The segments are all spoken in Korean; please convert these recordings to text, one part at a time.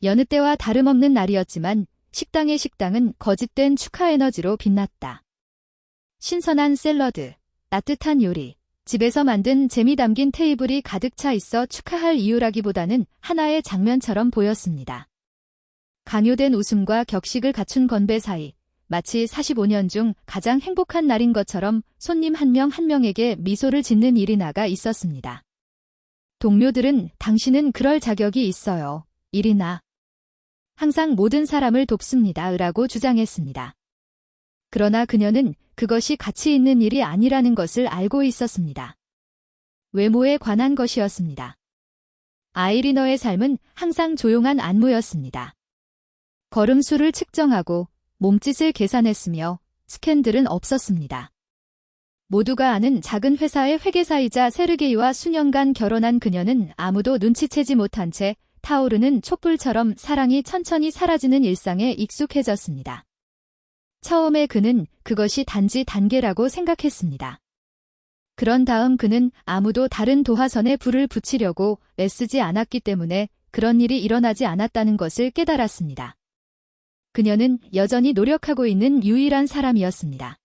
여느 때와 다름없는 날이었지만 식당의 식당은 거짓된 축하 에너지로 빛났다. 신선한 샐러드, 따뜻한 요리, 집에서 만든 재미 담긴 테이블이 가득 차 있어 축하할 이유라기보다는 하나의 장면처럼 보였습니다. 강요된 웃음과 격식을 갖춘 건배 사이, 마치 45년 중 가장 행복한 날인 것처럼 손님 한 명 한 명에게 미소를 짓는 이리나가 있었습니다. 동료들은 당신은 그럴 자격이 있어요. 이리나. 항상 모든 사람을 돕습니다. 라고 주장했습니다. 그러나 그녀는 그것이 가치 있는 일이 아니라는 것을 알고 있었습니다. 외모에 관한 것이었습니다. 아이리너의 삶은 항상 조용한 안무였습니다. 걸음수를 측정하고 몸짓을 계산했으며 스캔들은 없었습니다. 모두가 아는 작은 회사의 회계사이자 세르게이와 수년간 결혼한 그녀는 아무도 눈치채지 못한 채 타오르는 촛불처럼 사랑이 천천히 사라지는 일상에 익숙해졌습니다. 처음에 그는 그것이 단지 단계라고 생각했습니다. 그런 다음 그는 아무도 다른 도화선에 불을 붙이려고 애쓰지 않았기 때문에 그런 일이 일어나지 않았다는 것을 깨달았습니다. 그녀는 여전히 노력하고 있는 유일한 사람이었습니다.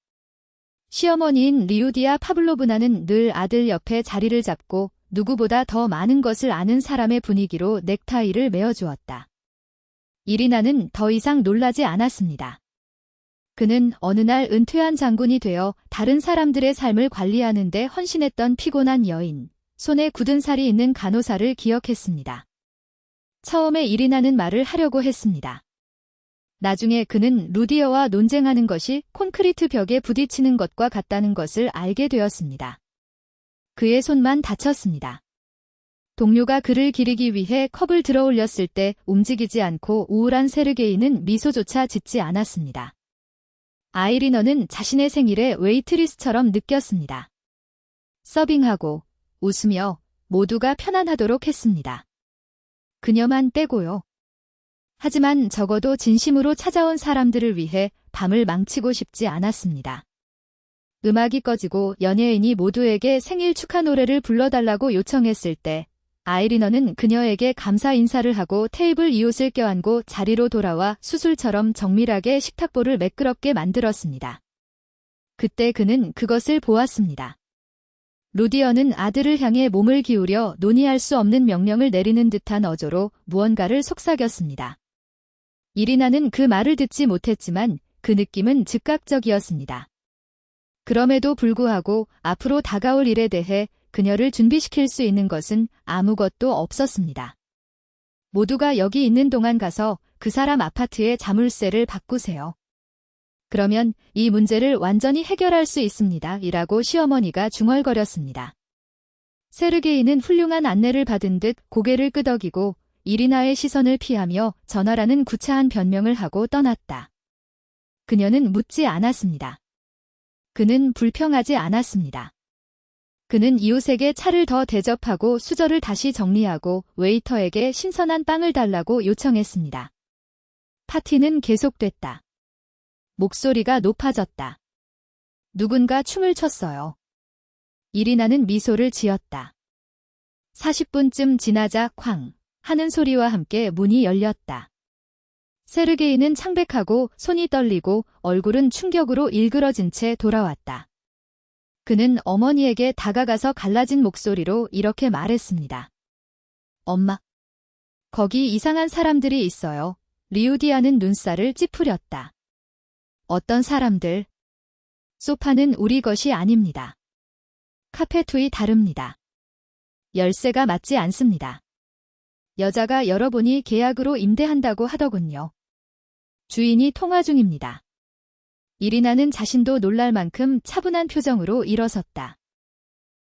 시어머니인 리우디아 파블로브나는 늘 아들 옆에 자리를 잡고 누구보다 더 많은 것을 아는 사람의 분위기로 넥타이를 메어주었다. 이리나는 더 이상 놀라지 않았습니다. 그는 어느 날 은퇴한 장군이 되어 다른 사람들의 삶을 관리하는 데 헌신했던 피곤한 여인, 손에 굳은 살이 있는 간호사를 기억했습니다. 처음에 이리나는 말을 하려고 했습니다. 나중에 그는 루디어와 논쟁하는 것이 콘크리트 벽에 부딪히는 것과 같다는 것을 알게 되었습니다. 그의 손만 다쳤습니다. 동료가 그를 기리기 위해 컵을 들어 올렸을 때 움직이지 않고 우울한 세르게이는 미소조차 짓지 않았습니다. 아이리너는 자신의 생일에 웨이트리스처럼 느꼈습니다. 서빙하고 웃으며 모두가 편안하도록 했습니다. 그녀만 빼고요. 하지만 적어도 진심으로 찾아온 사람들을 위해 밤을 망치고 싶지 않았습니다. 음악이 꺼지고 연예인이 모두에게 생일 축하 노래를 불러달라고 요청했을 때 아이리너는 그녀에게 감사 인사를 하고 테이블 이웃을 껴안고 자리로 돌아와 수술처럼 정밀하게 식탁보를 매끄럽게 만들었습니다. 그때 그는 그것을 보았습니다. 루디어는 아들을 향해 몸을 기울여 논의할 수 없는 명령을 내리는 듯한 어조로 무언가를 속삭였습니다. 이리나는 그 말을 듣지 못했지만 그 느낌은 즉각적이었습니다. 그럼에도 불구하고 앞으로 다가올 일에 대해 그녀를 준비시킬 수 있는 것은 아무것도 없었습니다. 모두가 여기 있는 동안 가서 그 사람 아파트의 자물쇠를 바꾸세요. 그러면 이 문제를 완전히 해결할 수 있습니다. 이라고 시어머니가 중얼거렸습니다. 세르게이는 훌륭한 안내를 받은 듯 고개를 끄덕이고 이리나의 시선을 피하며 전화라는 구차한 변명을 하고 떠났다. 그녀는 묻지 않았습니다. 그는 불평하지 않았습니다. 그는 이웃에게 차를 더 대접하고 수저를 다시 정리하고 웨이터에게 신선한 빵을 달라고 요청했습니다. 파티는 계속됐다. 목소리가 높아졌다. 누군가 춤을 췄어요. 이리나는 미소를 지었다. 40분쯤 지나자 쾅 하는 소리와 함께 문이 열렸다. 세르게이는 창백하고 손이 떨리고 얼굴은 충격으로 일그러진 채 돌아왔다. 그는 어머니에게 다가가서 갈라진 목소리로 이렇게 말했습니다. 엄마. 거기 이상한 사람들이 있어요. 리우디아는 눈살을 찌푸렸다. 어떤 사람들? 소파는 우리 것이 아닙니다. 카페투이 다릅니다. 열쇠가 맞지 않습니다. 여자가 여러분이 계약으로 임대한다고 하더군요. 주인이 통화 중입니다. 이리나는 자신도 놀랄 만큼 차분한 표정으로 일어섰다.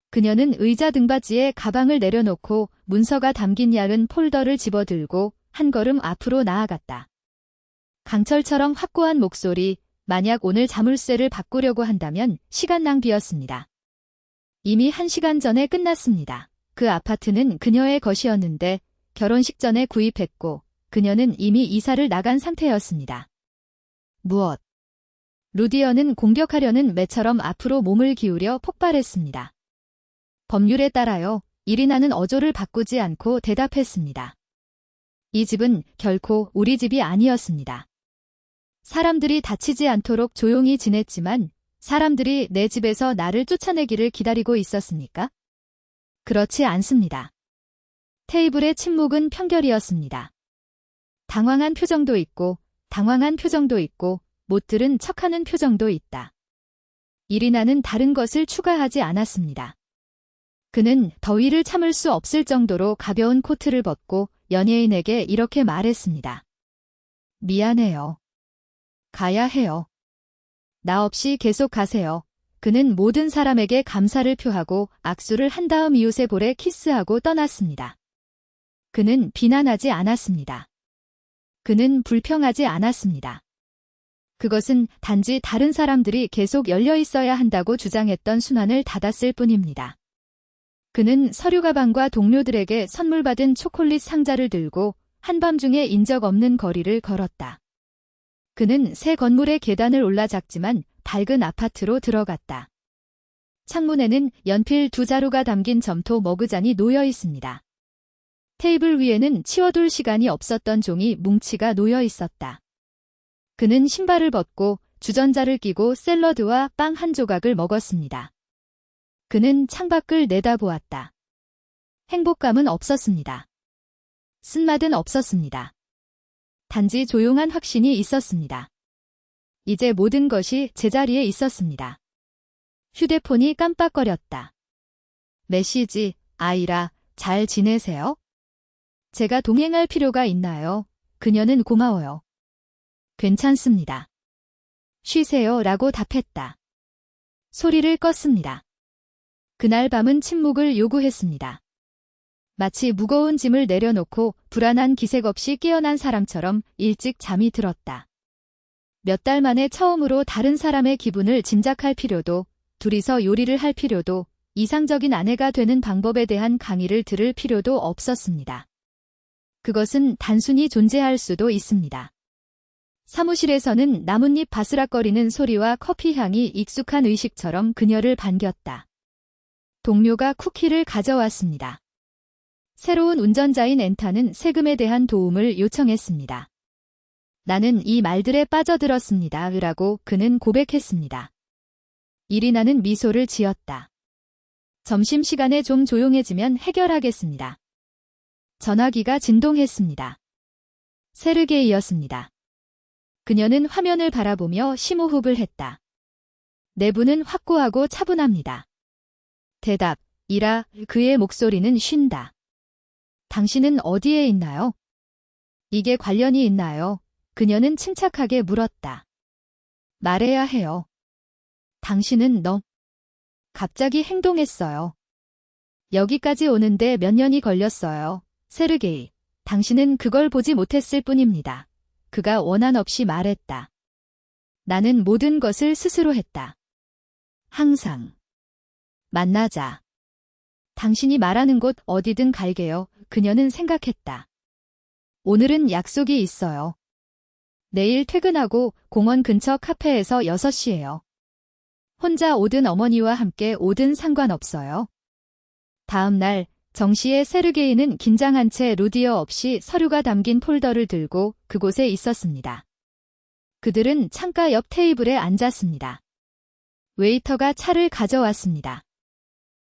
그녀는 의자 등받이에 가방을 내려놓고 문서가 담긴 얇은 폴더를 집어들고 한 걸음 앞으로 나아갔다. 강철처럼 확고한 목소리, 만약 오늘 자물쇠를 바꾸려고 한다면 시간 낭비였습니다. 이미 1시간 전에 끝났습니다. 그 아파트는 그녀의 것이었는데 결혼식 전에 구입했고 그녀는 이미 이사를 나간 상태였습니다. 무엇? 루디어는 공격하려는 매처럼 앞으로 몸을 기울여 폭발했습니다. 법률에 따라요. 이리나는 어조를 바꾸지 않고 대답했습니다. 이 집은 결코 우리 집이 아니었습니다. 사람들이 다치지 않도록 조용히 지냈지만 사람들이 내 집에서 나를 쫓아내기를 기다리고 있었습니까? 그렇지 않습니다. 테이블의 침묵은 편결이었습니다. 당황한 표정도 있고, 당황한 표정도 있고, 못 들은 척하는 표정도 있다. 이리나는 다른 것을 추가하지 않았습니다. 그는 더위를 참을 수 없을 정도로 가벼운 코트를 벗고 연예인에게 이렇게 말했습니다. 미안해요. 가야 해요. 나 없이 계속 가세요. 그는 모든 사람에게 감사를 표하고 악수를 한 다음 이웃의 볼에 키스하고 떠났습니다. 그는 비난하지 않았습니다. 그는 불평하지 않았습니다. 그것은 단지 다른 사람들이 계속 열려 있어야 한다고 주장했던 순환을 닫았을 뿐입니다. 그는 서류 가방과 동료들에게 선물 받은 초콜릿 상자를 들고 한밤중에 인적 없는 거리를 걸었다. 그는 새 건물의 계단을 올라 작지만 밝은 아파트로 들어갔다. 창문에는 연필 2자루가 담긴 점토 머그잔이 놓여 있습니다. 테이블 위에는 치워둘 시간이 없었던 종이 뭉치가 놓여 있었다. 그는 신발을 벗고 주전자를 끼고 샐러드와 빵 한 조각을 먹었습니다. 그는 창밖을 내다보았다. 행복감은 없었습니다. 쓴맛은 없었습니다. 단지 조용한 확신이 있었습니다. 이제 모든 것이 제자리에 있었습니다. 휴대폰이 깜빡거렸다. 메시지, 아이라, 잘 지내세요? 제가 동행할 필요가 있나요? 그녀는 고마워요. 괜찮습니다. 쉬세요 라고 답했다. 소리를 껐습니다. 그날 밤은 침묵을 요구했습니다. 마치 무거운 짐을 내려놓고 불안한 기색 없이 깨어난 사람처럼 일찍 잠이 들었다. 몇 달 만에 처음으로 다른 사람의 기분을 짐작할 필요도, 둘이서 요리를 할 필요도, 이상적인 아내가 되는 방법에 대한 강의를 들을 필요도 없었습니다. 그것은 단순히 존재할 수도 있습니다. 사무실에서는 나뭇잎 바스락거리는 소리와 커피 향이 익숙한 의식처럼 그녀를 반겼다. 동료가 쿠키를 가져왔습니다. 새로운 운전자인 앤타는 세금에 대한 도움을 요청했습니다. 나는 이 말들에 빠져들었습니다. 라고 그는 고백했습니다. 이리나는 미소를 지었다. 점심시간에 좀 조용해지면 해결하겠습니다. 전화기가 진동했습니다. 세르게이였습니다. 그녀는 화면을 바라보며 심호흡을 했다. 내부는 확고하고 차분합니다. 대답, 이라, 그의 목소리는 쉰다. 당신은 어디에 있나요? 이게 관련이 있나요? 그녀는 침착하게 물었다. 말해야 해요. 당신은 갑자기 행동했어요. 여기까지 오는데 몇 년이 걸렸어요. 세르게이, 당신은 그걸 보지 못했을 뿐입니다. 그가 원한 없이 말했다. 나는 모든 것을 스스로 했다. 항상. 만나자. 당신이 말하는 곳 어디든 갈게요. 그녀는 생각했다. 오늘은 약속이 있어요. 내일 퇴근하고 공원 근처 카페에서 6시예요. 혼자 오든 어머니와 함께 오든 상관없어요. 다음 날 정시에 세르게이는 긴장한 채 루디어 없이 서류가 담긴 폴더를 들고 그곳에 있었습니다. 그들은 창가 옆 테이블에 앉았습니다. 웨이터가 차를 가져왔습니다.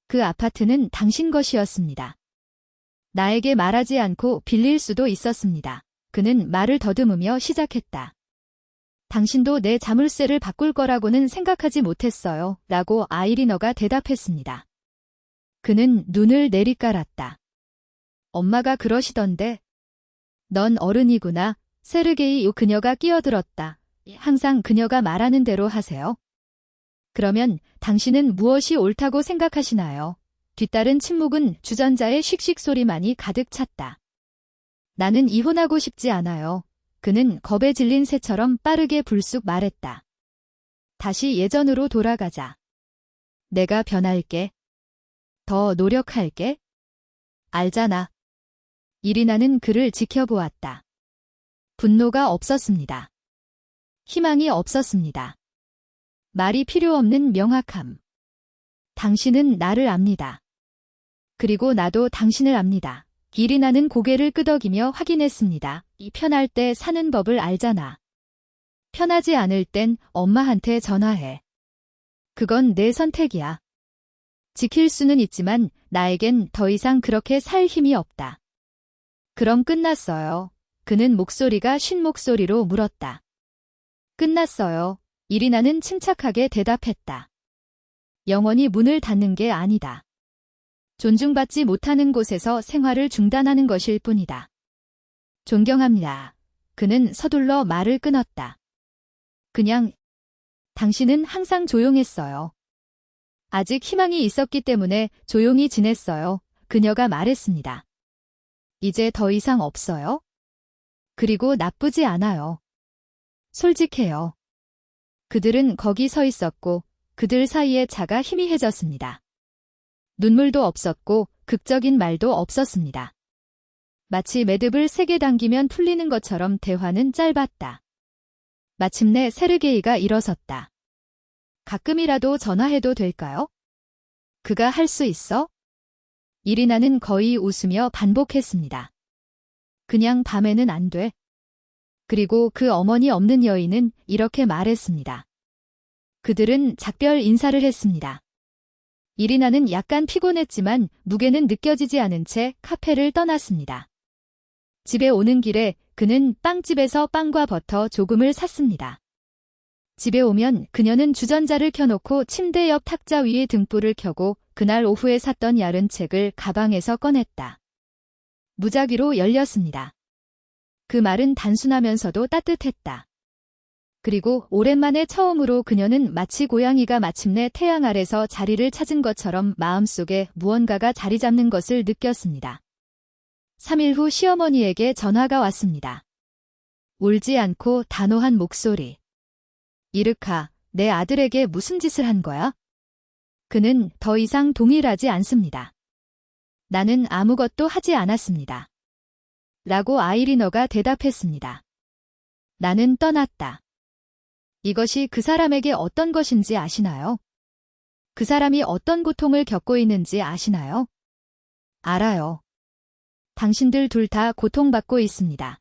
그 아파트는 당신 것이었습니다. 나에게 말하지 않고 빌릴 수도 있었습니다. 그는 말을 더듬으며 시작했다. 당신도 내 자물쇠를 바꿀 거라고는 생각하지 못했어요. 라고 아이리너가 대답했습니다. 그는 눈을 내리깔았다. 엄마가 그러시던데. 넌 어른이구나. 세르게이. 그녀가 끼어들었다. 항상 그녀가 말하는 대로 하세요. 그러면 당신은 무엇이 옳다고 생각하시나요? 뒤따른 침묵은 주전자의 씩씩 소리만이 가득 찼다. 나는 이혼하고 싶지 않아요. 그는 겁에 질린 새처럼 빠르게 불쑥 말했다. 다시 예전으로 돌아가자. 내가 변할게. 더 노력할게. 알잖아. 이리나는 그를 지켜보았다. 분노가 없었습니다. 희망이 없었습니다. 말이 필요 없는 명확함. 당신은 나를 압니다. 그리고 나도 당신을 압니다. 이리나는 고개를 끄덕이며 확인했습니다. 이 편할 때 사는 법을 알잖아. 편하지 않을 땐 엄마한테 전화해. 그건 내 선택이야. 지킬 수는 있지만 나에겐 더 이상 그렇게 살 힘이 없다. 그럼 끝났어요. 그는 목소리가 쉰 목소리로 물었다. 끝났어요. 이리나는 침착하게 대답했다. 영원히 문을 닫는 게 아니다. 존중받지 못하는 곳에서 생활을 중단하는 것일 뿐이다. 존경합니다. 그는 서둘러 말을 끊었다. 그냥 당신은 항상 조용했어요. 아직 희망이 있었기 때문에 조용히 지냈어요. 그녀가 말했습니다. 이제 더 이상 없어요? 그리고 나쁘지 않아요. 솔직해요. 그들은 거기 서 있었고 그들 사이의 차가 희미해졌습니다. 눈물도 없었고 극적인 말도 없었습니다. 마치 매듭을 세게 당기면 풀리는 것처럼 대화는 짧았다. 마침내 세르게이가 일어섰다. 가끔이라도 전화해도 될까요? 그가 할 수 있어? 이리나는 거의 웃으며 반복했습니다. 그냥 밤에는 안 돼. 그리고 그 어머니 없는 여인은 이렇게 말했습니다. 그들은 작별 인사를 했습니다. 이리나는 약간 피곤했지만 무게는 느껴지지 않은 채 카페를 떠났습니다. 집에 오는 길에 그는 빵집에서 빵과 버터 조금을 샀습니다. 집에 오면 그녀는 주전자를 켜놓고 침대 옆 탁자 위에 등불을 켜고 그날 오후에 샀던 얇은 책을 가방에서 꺼냈다. 무작위로 열렸습니다. 그 말은 단순하면서도 따뜻했다. 그리고 오랜만에 처음으로 그녀는 마치 고양이가 마침내 태양 아래서 자리를 찾은 것처럼 마음속에 무언가가 자리 잡는 것을 느꼈습니다. 3일 후 시어머니에게 전화가 왔습니다. 울지 않고 단호한 목소리. 이르카, 내 아들에게 무슨 짓을 한 거야? 그는 더 이상 동일하지 않습니다. 나는 아무것도 하지 않았습니다. 라고 아이리너가 대답했습니다. 나는 떠났다. 이것이 그 사람에게 어떤 것인지 아시나요? 그 사람이 어떤 고통을 겪고 있는지 아시나요? 알아요. 당신들 둘 다 고통받고 있습니다.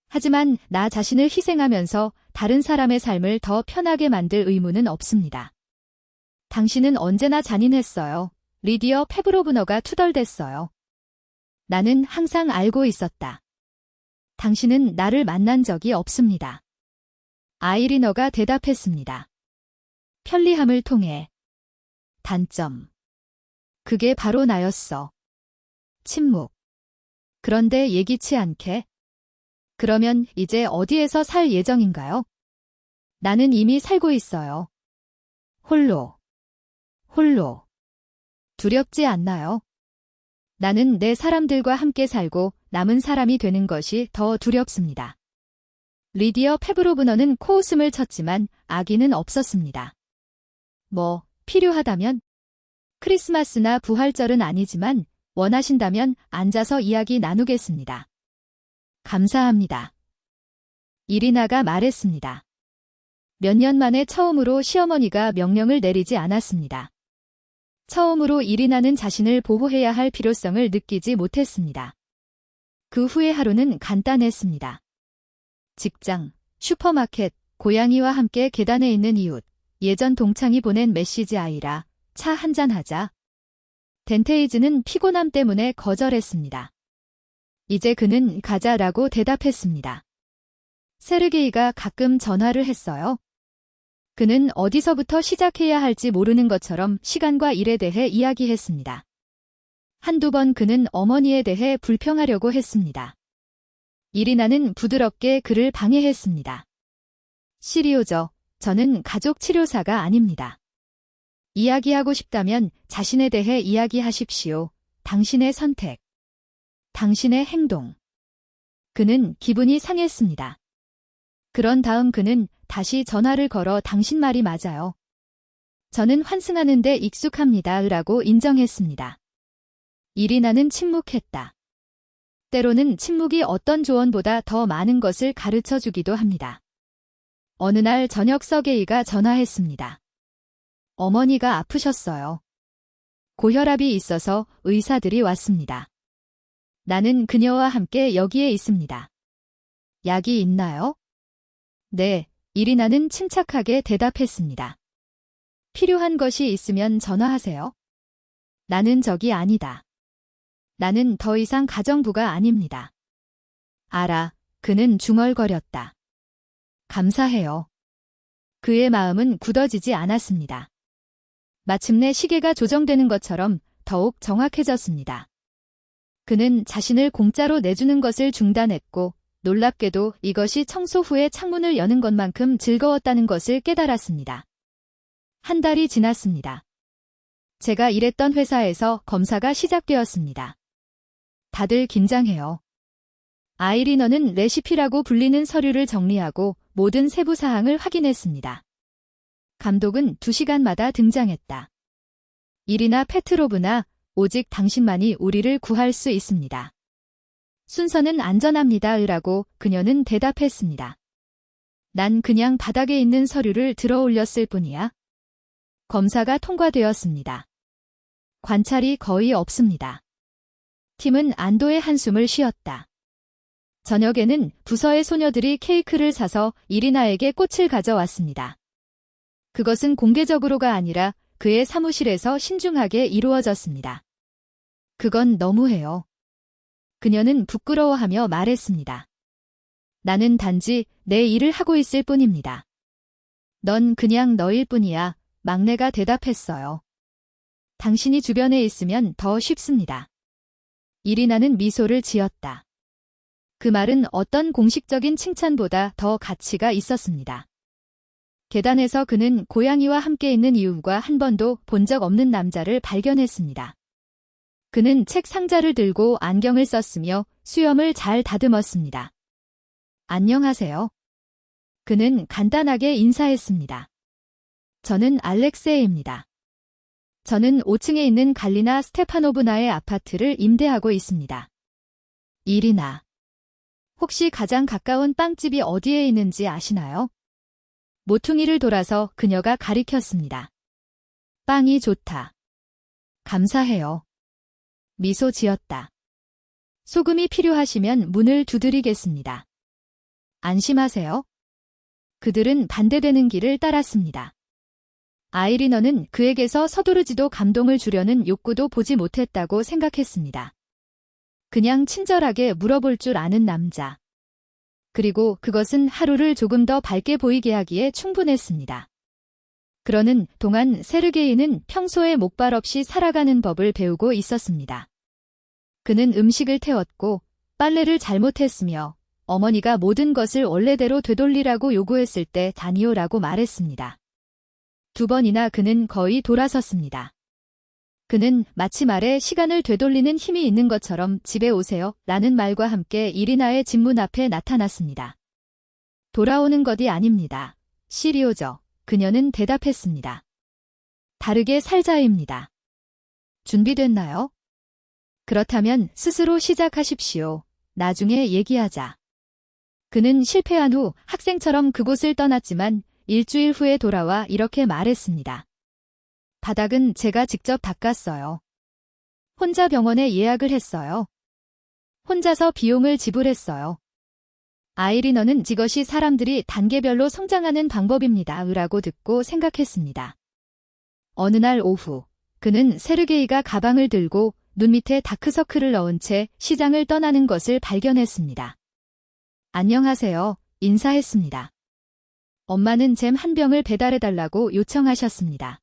하지만 나 자신을 희생하면서 다른 사람의 삶을 더 편하게 만들 의무는 없습니다. 당신은 언제나 잔인했어요. 리디어 페브로브너가 투덜댔어요. 나는 항상 알고 있었다. 당신은 나를 만난 적이 없습니다. 아이리너가 대답했습니다. 편리함을 통해. 단점. 그게 바로 나였어. 침묵. 그런데 예기치 않게. 그러면 이제 어디에서 살 예정인가요? 나는 이미 살고 있어요. 홀로. 홀로. 두렵지 않나요? 나는 내 사람들과 함께 살고 남은 사람이 되는 것이 더 두렵습니다. 리디어 페브로브너는 코웃음을 쳤지만 아기는 없었습니다. 뭐, 필요하다면? 크리스마스나 부활절은 아니지만 원하신다면 앉아서 이야기 나누겠습니다. 감사합니다. 이리나가 말했습니다. 몇 년 만에 처음으로 시어머니가 명령을 내리지 않았습니다. 처음으로 이리나는 자신을 보호해야 할 필요성을 느끼지 못했습니다. 그 후의 하루는 간단했습니다. 직장, 슈퍼마켓, 고양이와 함께 계단에 있는 이웃, 예전 동창이 보낸 메시지 아이라, 차 한잔하자. 덴테이즈는 피곤함 때문에 거절했습니다. 이제 그는 가자라고 대답했습니다. 세르게이가 가끔 전화를 했어요. 그는 어디서부터 시작해야 할지 모르는 것처럼 시간과 일에 대해 이야기했습니다. 한두 번 그는 어머니에 대해 불평하려고 했습니다. 이리나는 부드럽게 그를 방해했습니다. 시리오저, 저는 가족 치료사가 아닙니다. 이야기하고 싶다면 자신에 대해 이야기하십시오. 당신의 선택. 당신의 행동. 그는 기분이 상했습니다. 그런 다음 그는 다시 전화를 걸어 당신 말이 맞아요. 저는 환승하는데 익숙합니다. 라고 인정했습니다. 이리나는 침묵했다. 때로는 침묵이 어떤 조언보다 더 많은 것을 가르쳐 주기도 합니다. 어느 날 저녁 서게이가 전화했습니다. 어머니가 아프셨어요. 고혈압이 있어서 의사들이 왔습니다. 나는 그녀와 함께 여기에 있습니다. 약이 있나요? 네, 이리나는 침착하게 대답했습니다. 필요한 것이 있으면 전화하세요. 나는 적이 아니다. 나는 더 이상 가정부가 아닙니다. 알아, 그는 중얼거렸다. 감사해요. 그의 마음은 굳어지지 않았습니다. 마침내 시계가 조정되는 것처럼 더욱 정확해졌습니다. 그는 자신을 공짜로 내주는 것을 중단했고 놀랍게도 이것이 청소 후에 창문을 여는 것만큼 즐거웠다는 것을 깨달았습니다. 한 달이 지났습니다. 제가 일했던 회사에서 검사가 시작되었습니다. 다들 긴장해요. 아이리너는 레시피라고 불리는 서류를 정리하고 모든 세부 사항을 확인했습니다. 감독은 2시간마다 등장했다. 이리나 페트로브나, 오직 당신만이 우리를 구할 수 있습니다. 순서는 안전합니다. 라고 그녀는 대답했습니다. 난 그냥 바닥에 있는 서류를 들어 올렸을 뿐이야. 검사가 통과되었습니다. 관찰이 거의 없습니다. 팀은 안도의 한숨을 쉬었다. 저녁에는 부서의 소녀들이 케이크를 사서 이리나에게 꽃을 가져왔습니다. 그것은 공개적으로가 아니라 그의 사무실에서 신중하게 이루어졌습니다. 그건 너무해요. 그녀는 부끄러워하며 말했습니다. 나는 단지 내 일을 하고 있을 뿐입니다. 넌 그냥 너일 뿐이야. 막내가 대답했어요. 당신이 주변에 있으면 더 쉽습니다. 이리나는 미소를 지었다. 그 말은 어떤 공식적인 칭찬보다 더 가치가 있었습니다. 계단에서 그는 고양이와 함께 있는 이유가 한 번도 본 적 없는 남자를 발견했습니다. 그는 책 상자를 들고 안경을 썼으며 수염을 잘 다듬었습니다. 안녕하세요. 그는 간단하게 인사했습니다. 저는 알렉세이입니다. 저는 5층에 있는 갈리나 스테파노브나의 아파트를 임대하고 있습니다. 이리나. 혹시 가장 가까운 빵집이 어디에 있는지 아시나요? 모퉁이를 돌아서 그녀가 가리켰습니다. 빵이 좋다. 감사해요. 미소 지었다. 소금이 필요하시면 문을 두드리겠습니다. 안심하세요. 그들은 반대되는 길을 따랐습니다. 아이리너는 그에게서 서두르지도 감동을 주려는 욕구도 보지 못했다고 생각했습니다. 그냥 친절하게 물어볼 줄 아는 남자. 그리고 그것은 하루를 조금 더 밝게 보이게 하기에 충분했습니다. 그러는 동안 세르게이는 평소에 목발 없이 살아가는 법을 배우고 있었습니다. 그는 음식을 태웠고 빨래를 잘못했으며 어머니가 모든 것을 원래대로 되돌리라고 요구했을 때 다니오라고 말했습니다. 2번이나 그는 거의 돌아섰습니다. 그는 마치 말에 시간을 되돌리는 힘이 있는 것처럼 집에 오세요 라는 말과 함께 이리나의 집 문 앞에 나타났습니다. 돌아오는 것이 아닙니다. 시리오죠. 그녀는 대답했습니다. 다르게 살자입니다. 준비됐나요? 그렇다면 스스로 시작하십시오. 나중에 얘기하자. 그는 실패한 후 학생처럼 그곳을 떠났지만 일주일 후에 돌아와 이렇게 말했습니다. 바닥은 제가 직접 닦았어요. 혼자 병원에 예약을 했어요. 혼자서 비용을 지불했어요. 아이리너는 이것이 사람들이 단계별로 성장하는 방법입니다. 라고 듣고 생각했습니다. 어느 날 오후, 그는 세르게이가 가방을 들고 눈 밑에 다크서클을 넣은 채 시장을 떠나는 것을 발견했습니다. 안녕하세요. 인사했습니다. 엄마는 잼 한 병을 배달해달라고 요청하셨습니다.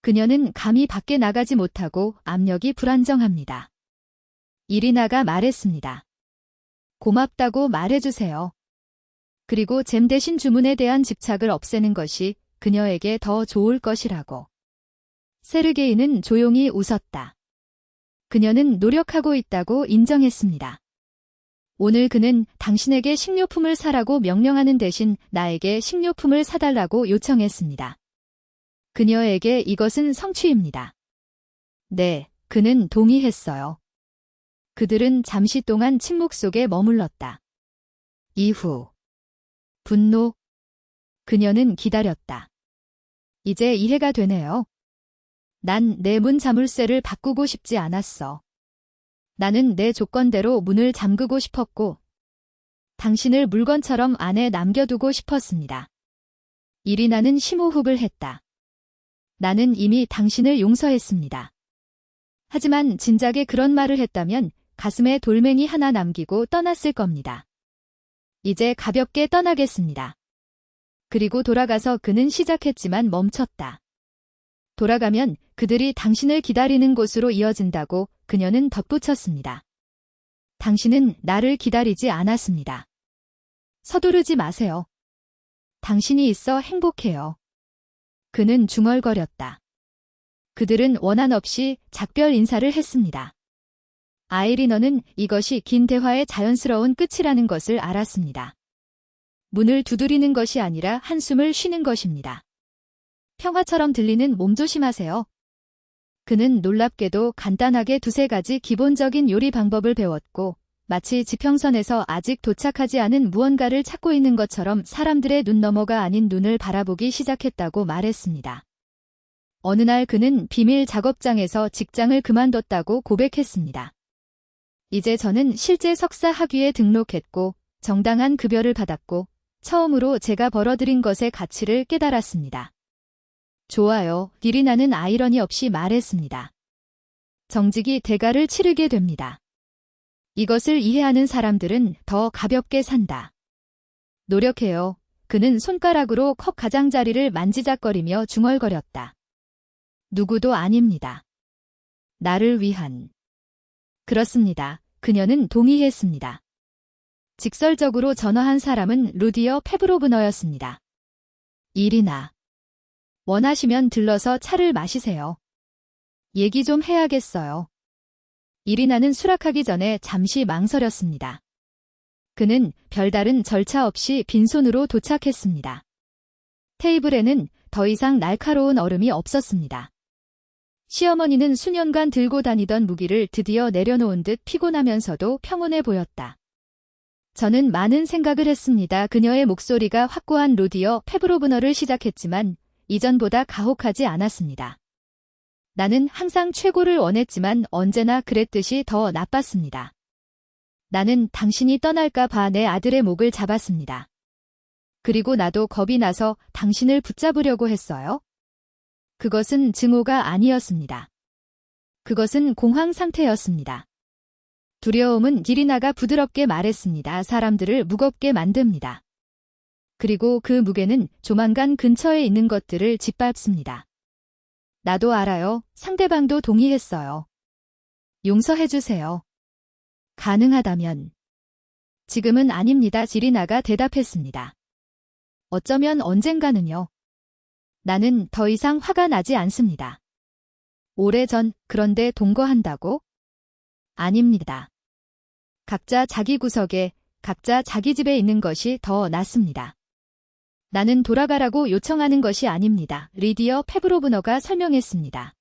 그녀는 감히 밖에 나가지 못하고 압력이 불안정합니다. 이리나가 말했습니다. 고맙다고 말해주세요. 그리고 잼 대신 주문에 대한 집착을 없애는 것이 그녀에게 더 좋을 것이라고. 세르게이는 조용히 웃었다. 그녀는 노력하고 있다고 인정했습니다. 오늘 그는 당신에게 식료품을 사라고 명령하는 대신 나에게 식료품을 사달라고 요청했습니다. 그녀에게 이것은 성취입니다. 네, 그는 동의했어요. 그들은 잠시 동안 침묵 속에 머물렀다. 이후. 분노. 그녀는 기다렸다. 이제 이해가 되네요. 난 내 문 자물쇠를 바꾸고 싶지 않았어. 나는 내 조건대로 문을 잠그고 싶었고 당신을 물건처럼 안에 남겨두고 싶었습니다. 이리나는 심호흡을 했다. 나는 이미 당신을 용서했습니다. 하지만 진작에 그런 말을 했다면 가슴에 돌멩이 하나 남기고 떠났을 겁니다. 이제 가볍게 떠나겠습니다. 그리고 돌아가서 그는 시작했지만 멈췄다. 돌아가면 그들이 당신을 기다리는 곳으로 이어진다고 그녀는 덧붙였습니다. 당신은 나를 기다리지 않았습니다. 서두르지 마세요. 당신이 있어 행복해요. 그는 중얼거렸다. 그들은 원한 없이 작별 인사를 했습니다. 아이리너는 이것이 긴 대화의 자연스러운 끝이라는 것을 알았습니다. 문을 두드리는 것이 아니라 한숨을 쉬는 것입니다. 평화처럼 들리는 몸 조심하세요. 그는 놀랍게도 간단하게 두세 가지 기본적인 요리 방법을 배웠고 마치 지평선에서 아직 도착하지 않은 무언가를 찾고 있는 것처럼 사람들의 눈 너머가 아닌 눈을 바라보기 시작했다고 말했습니다. 어느 날 그는 비밀 작업장에서 직장을 그만뒀다고 고백했습니다. 이제 저는 실제 석사 학위에 등록했고 정당한 급여를 받았고 처음으로 제가 벌어들인 것의 가치를 깨달았습니다. 좋아요, 이리나는 아이러니 없이 말했습니다. 정직이 대가를 치르게 됩니다. 이것을 이해하는 사람들은 더 가볍게 산다. 노력해요. 그는 손가락으로 컵 가장자리를 만지작거리며 중얼거렸다. 누구도 아닙니다. 나를 위한. 그렇습니다. 그녀는 동의했습니다. 직설적으로 전화한 사람은 루디어 페브로브너였습니다. 이리나. 원하시면 들러서 차를 마시세요. 얘기 좀 해야겠어요. 이리나는 수락하기 전에 잠시 망설였습니다. 그는 별다른 절차 없이 빈손으로 도착했습니다. 테이블에는 더 이상 날카로운 얼음이 없었습니다. 시어머니는 수년간 들고 다니던 무기를 드디어 내려놓은 듯 피곤하면서도 평온해 보였다. 저는 많은 생각을 했습니다. 그녀의 목소리가 확고한 루디어 페브로브너를 시작했지만 이전보다 가혹하지 않았습니다. 나는 항상 최고를 원했지만 언제나 그랬듯이 더 나빴습니다. 나는 당신이 떠날까 봐 내 아들의 목을 잡았습니다. 그리고 나도 겁이 나서 당신을 붙잡으려고 했어요. 그것은 증오가 아니었습니다. 그것은 공황 상태였습니다. 두려움은 이리나가 부드럽게 말했습니다. 사람들을 무겁게 만듭니다. 그리고 그 무게는 조만간 근처에 있는 것들을 짓밟습니다. 나도 알아요. 상대방도 동의했어요. 용서해주세요. 가능하다면. 지금은 아닙니다. 이리나가 대답했습니다. 어쩌면 언젠가는요. 나는 더 이상 화가 나지 않습니다. 오래전 그런데 동거한다고? 아닙니다. 각자 자기 구석에, 각자 자기 집에 있는 것이 더 낫습니다. 나는 돌아가라고 요청하는 것이 아닙니다. 리디어 페브로브너가 설명했습니다.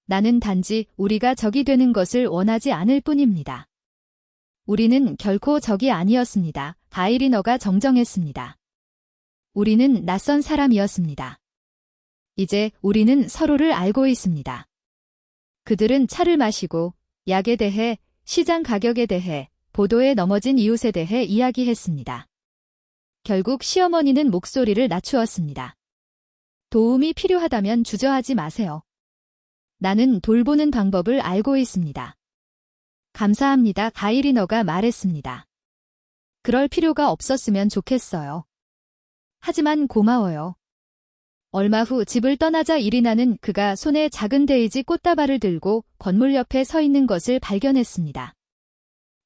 나는 단지 우리가 적이 되는 것을 원하지 않을 뿐입니다. 우리는 결코 적이 아니었습니다. 아이리너가 정정했습니다. 우리는 낯선 사람이었습니다. 이제 우리는 서로를 알고 있습니다. 그들은 차를 마시고 약에 대해, 시장 가격에 대해, 보도에 넘어진 이웃에 대해 이야기했습니다. 결국 시어머니는 목소리를 낮추었습니다. 도움이 필요하다면 주저하지 마세요. 나는 돌보는 방법을 알고 있습니다. 감사합니다. 아이리너가 말했습니다. 그럴 필요가 없었으면 좋겠어요. 하지만 고마워요. 얼마 후 집을 떠나자 이리나는 그가 손에 작은 데이지 꽃다발을 들고 건물 옆에 서 있는 것을 발견했습니다.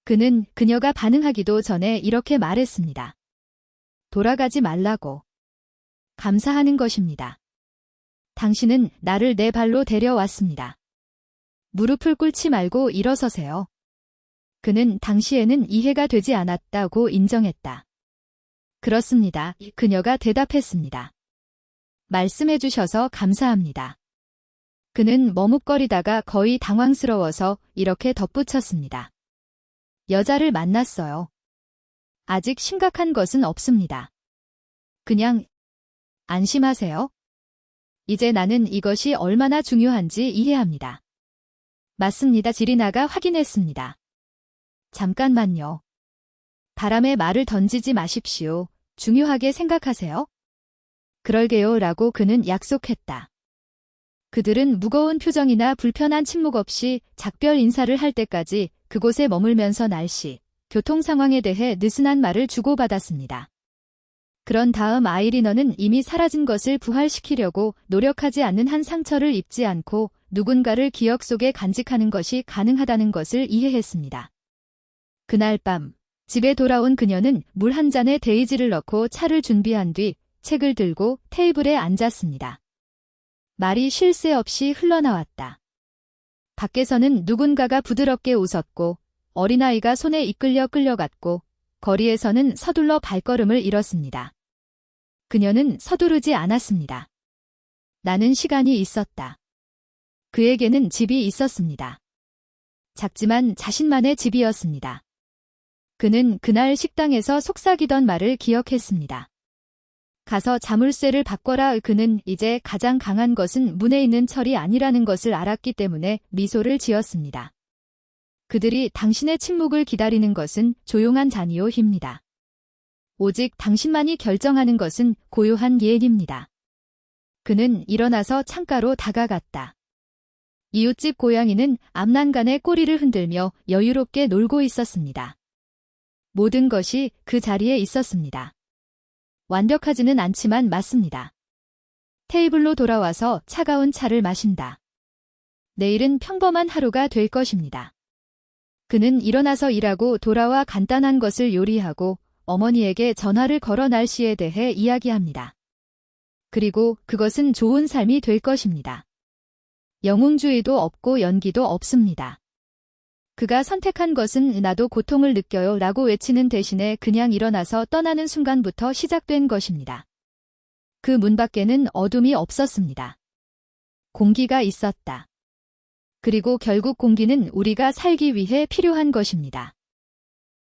그는 그녀가 반응하기도 전에 이렇게 말했습니다. 돌아가지 말라고. 감사하는 것입니다. 당신은 나를 내 발로 데려왔습니다. 무릎을 꿇지 말고 일어서세요. 그는 당시에는 이해가 되지 않았다고 인정했다. 그렇습니다. 그녀가 대답했습니다. 말씀해 주셔서 감사합니다. 그는 머뭇거리다가 거의 당황스러워서 이렇게 덧붙였습니다. 여자를 만났어요. 아직 심각한 것은 없습니다. 그냥 안심하세요. 이제 나는 이것이 얼마나 중요한지 이해합니다. 맞습니다. 지리나가 확인했습니다. 잠깐만요. 바람에 말을 던지지 마십시오. 중요하게 생각하세요. 그럴게요. 라고 그는 약속했다. 그들은 무거운 표정이나 불편한 침묵 없이 작별 인사를 할 때까지 그곳에 머물면서 날씨, 교통 상황에 대해 느슨한 말을 주고받았습니다. 그런 다음 아이리너는 이미 사라진 것을 부활시키려고 노력하지 않는 한 상처를 입지 않고 누군가를 기억 속에 간직하는 것이 가능하다는 것을 이해했습니다. 그날 밤, 집에 돌아온 그녀는 물 한 잔에 데이지를 넣고 차를 준비한 뒤 책을 들고 테이블에 앉았습니다. 말이 쉴 새 없이 흘러나왔다. 밖에서는 누군가가 부드럽게 웃었고 어린아이가 손에 이끌려 끌려갔고 거리에서는 서둘러 발걸음을 잃었습니다. 그녀는 서두르지 않았습니다. 나는 시간이 있었다. 그에게는 집이 있었습니다. 작지만 자신만의 집이었습니다. 그는 그날 식당에서 속삭이던 말을 기억했습니다. 가서 자물쇠를 바꿔라. 그는 이제 가장 강한 것은 문에 있는 철이 아니라는 것을 알았기 때문에 미소를 지었습니다. 그들이 당신의 침묵을 기다리는 것은 조용한 잔이오입니다. 오직 당신만이 결정하는 것은 고요한 예입니다. 그는 일어나서 창가로 다가갔다. 이웃집 고양이는 앞난간에 꼬리를 흔들며 여유롭게 놀고 있었습니다. 모든 것이 그 자리에 있었습니다. 완벽하지는 않지만 맞습니다. 테이블로 돌아와서 차가운 차를 마신다. 내일은 평범한 하루가 될 것입니다. 그는 일어나서 일하고 돌아와 간단한 것을 요리하고 어머니에게 전화를 걸어 날씨에 대해 이야기합니다. 그리고 그것은 좋은 삶이 될 것입니다. 영웅주의도 없고 연기도 없습니다. 그가 선택한 것은 나도 고통을 느껴요 라고 외치는 대신에 그냥 일어나서 떠나는 순간부터 시작된 것입니다. 그 문 밖에는 어둠이 없었습니다. 공기가 있었다. 그리고 결국 공기는 우리가 살기 위해 필요한 것입니다.